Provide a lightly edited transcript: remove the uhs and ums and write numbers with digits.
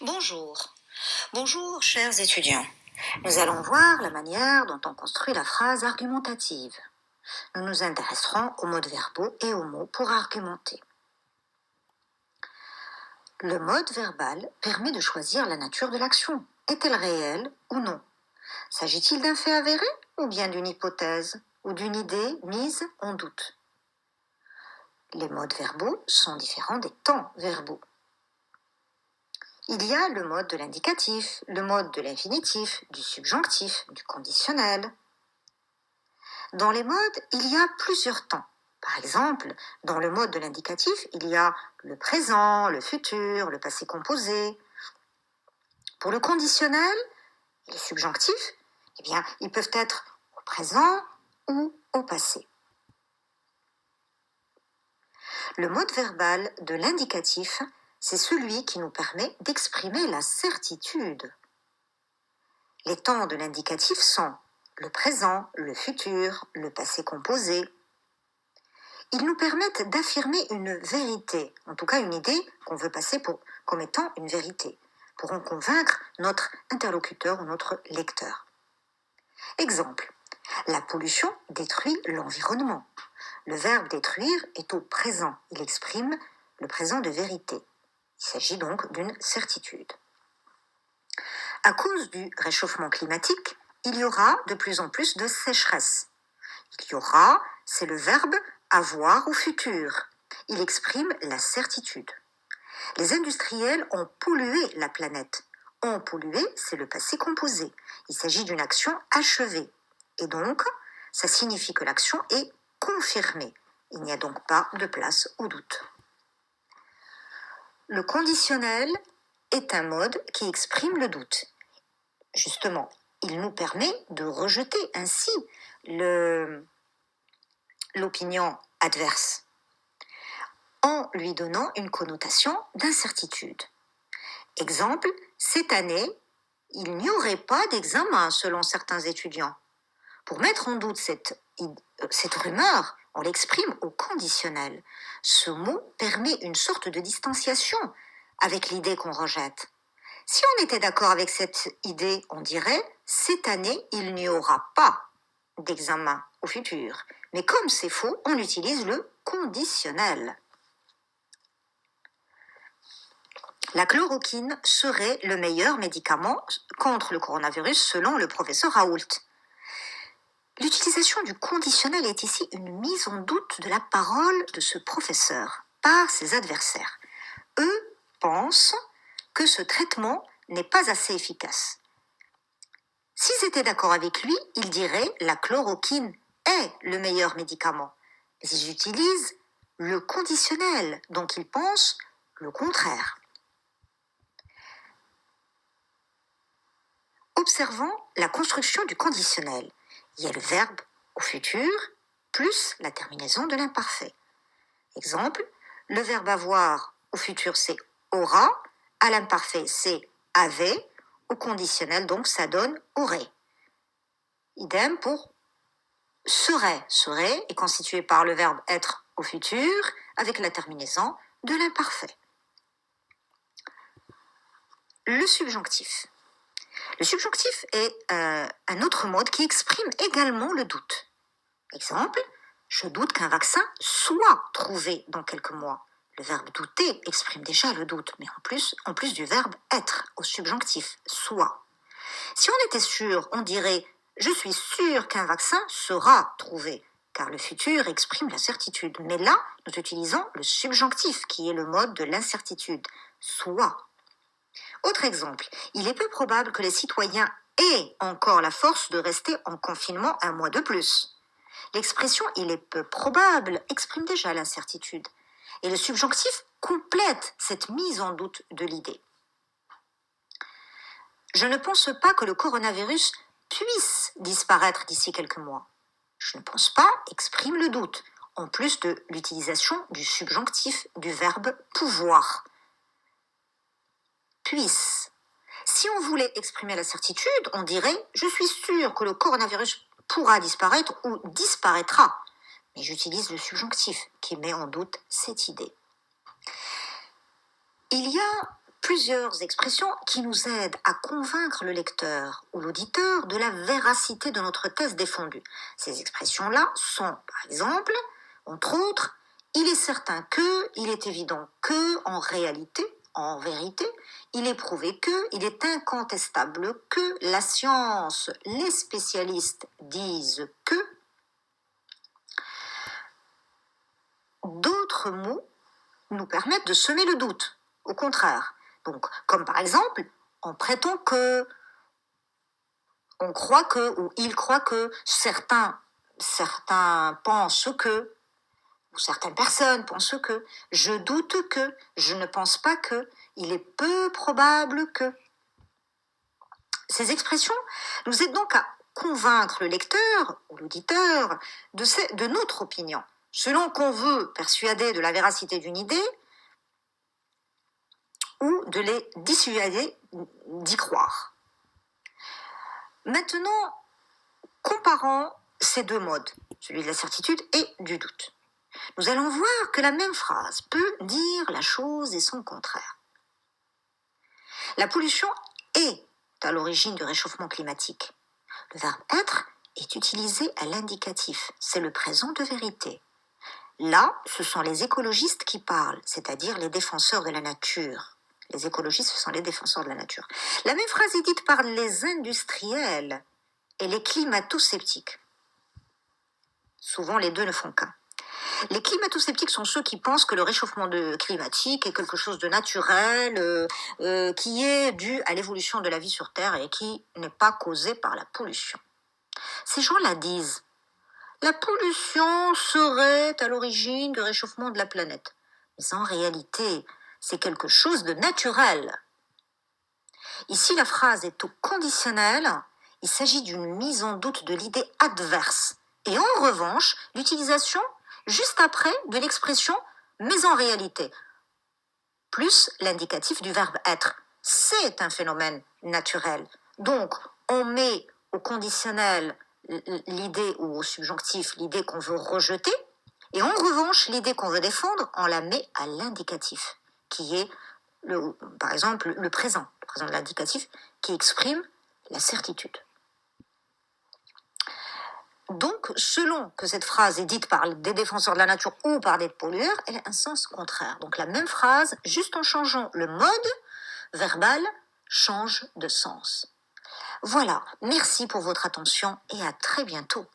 Bonjour. Bonjour, chers étudiants. Nous allons voir la manière dont on construit la phrase argumentative. Nous nous intéresserons aux modes verbaux et aux mots pour argumenter. Le mode verbal permet de choisir la nature de l'action. Est-elle réelle ou non? S'agit-il d'un fait avéré ou bien d'une hypothèse ou d'une idée mise en doute? Les modes verbaux sont différents des temps verbaux. Il y a le mode de l'indicatif, le mode de l'infinitif, du subjonctif, du conditionnel. Dans les modes, il y a plusieurs temps. Par exemple, dans le mode de l'indicatif, il y a le présent, le futur, le passé composé. Pour le conditionnel, les subjonctifs, ils peuvent être au présent ou au passé. Le mode verbal de l'indicatif, c'est celui qui nous permet d'exprimer la certitude. Les temps de l'indicatif sont le présent, le futur, le passé composé. Ils nous permettent d'affirmer une vérité, en tout cas une idée qu'on veut passer comme étant une vérité, pour en convaincre notre interlocuteur ou notre lecteur. Exemple, la pollution détruit l'environnement. Le verbe détruire est au présent, il exprime le présent de vérité. Il s'agit donc d'une certitude. À cause du réchauffement climatique, il y aura de plus en plus de sécheresse. Il y aura, c'est le verbe avoir au futur. Il exprime la certitude. Les industriels ont pollué la planète. Ont pollué, c'est le passé composé. Il s'agit d'une action achevée. Et donc, ça signifie que l'action est confirmée. Il n'y a donc pas de place au doute. Le conditionnel est un mode qui exprime le doute. Justement, il nous permet de rejeter ainsi l'opinion adverse en lui donnant une connotation d'incertitude. Exemple, cette année, il n'y aurait pas d'examen selon certains étudiants. Pour mettre en doute cette rumeur, on l'exprime au conditionnel. Ce mot permet une sorte de distanciation avec l'idée qu'on rejette. Si on était d'accord avec cette idée, on dirait « cette année, il n'y aura pas d'examen au futur ». Mais comme c'est faux, on utilise le conditionnel. La chloroquine serait le meilleur médicament contre le coronavirus selon le professeur Raoult. L'utilisation du conditionnel est ici une mise en doute de la parole de ce professeur par ses adversaires. Eux pensent que ce traitement n'est pas assez efficace. S'ils étaient d'accord avec lui, ils diraient « la chloroquine est le meilleur médicament ». Mais ils utilisent le conditionnel, donc ils pensent le contraire. Observons la construction du conditionnel. Il y a le verbe au futur plus la terminaison de l'imparfait. Exemple, le verbe avoir au futur c'est aura, à l'imparfait c'est avait, au conditionnel donc ça donne aurait. Idem pour serait. Serait est constitué par le verbe être au futur avec la terminaison de l'imparfait. Le subjonctif. Le subjonctif est un autre mode qui exprime également le doute. Exemple, je doute qu'un vaccin soit trouvé dans quelques mois. Le verbe douter exprime déjà le doute, mais en plus du verbe être au subjonctif, soit. Si on était sûr, on dirait je suis sûr qu'un vaccin sera trouvé, car le futur exprime la certitude. Mais là, nous utilisons le subjonctif, qui est le mode de l'incertitude, soit. Autre exemple, il est peu probable que les citoyens aient encore la force de rester en confinement un mois de plus. L'expression « il est peu probable » exprime déjà l'incertitude. Et le subjonctif complète cette mise en doute de l'idée. Je ne pense pas que le coronavirus puisse disparaître d'ici quelques mois. Je ne pense pas exprime le doute, en plus de l'utilisation du subjonctif du verbe pouvoir. Puisse. Si on voulait exprimer la certitude, on dirait « je suis sûr que le coronavirus pourra disparaître ou disparaîtra ». Mais j'utilise le subjonctif qui met en doute cette idée. Il y a plusieurs expressions qui nous aident à convaincre le lecteur ou l'auditeur de la véracité de notre thèse défendue. Ces expressions-là sont, par exemple, entre autres, il est certain que, il est évident que, en réalité, en vérité, il est prouvé que, il est incontestable que, la science, les spécialistes disent que. D'autres mots nous permettent de semer le doute, au contraire. Donc, comme par exemple, en prétend que, on croit que, ou il croit que, certains pensent que, ou certaines personnes pensent que, je doute que, je ne pense pas que, il est peu probable que. Ces expressions nous aident donc à convaincre le lecteur ou l'auditeur de notre opinion, selon qu'on veut persuader de la véracité d'une idée ou de les dissuader d'y croire. Maintenant, comparons ces deux modes, celui de la certitude et du doute. Nous allons voir que la même phrase peut dire la chose et son contraire. La pollution est à l'origine du réchauffement climatique. Le verbe être est utilisé à l'indicatif, c'est le présent de vérité. Là, ce sont les écologistes qui parlent, c'est-à-dire les défenseurs de la nature. Les écologistes, ce sont les défenseurs de la nature. La même phrase est dite par les industriels et les climato-sceptiques. Souvent, les deux ne font qu'un. Les climato-sceptiques sont ceux qui pensent que le réchauffement climatique est quelque chose de naturel, qui est dû à l'évolution de la vie sur Terre et qui n'est pas causé par la pollution. Ces gens-là disent « La pollution serait à l'origine du réchauffement de la planète. » Mais en réalité, c'est quelque chose de naturel. Ici, la phrase est au conditionnel. Il s'agit d'une mise en doute de l'idée adverse. Et en revanche, l'utilisation juste après de l'expression « mais en réalité », plus l'indicatif du verbe être. C'est un phénomène naturel. Donc, on met au conditionnel l'idée ou au subjonctif l'idée qu'on veut rejeter, et en revanche, l'idée qu'on veut défendre, on la met à l'indicatif, qui est, par exemple, le présent de l'indicatif, qui exprime la certitude. Donc, selon que cette phrase est dite par des défenseurs de la nature ou par des pollueurs, elle a un sens contraire. Donc, la même phrase, juste en changeant le mode verbal, change de sens. Voilà, merci pour votre attention et à très bientôt.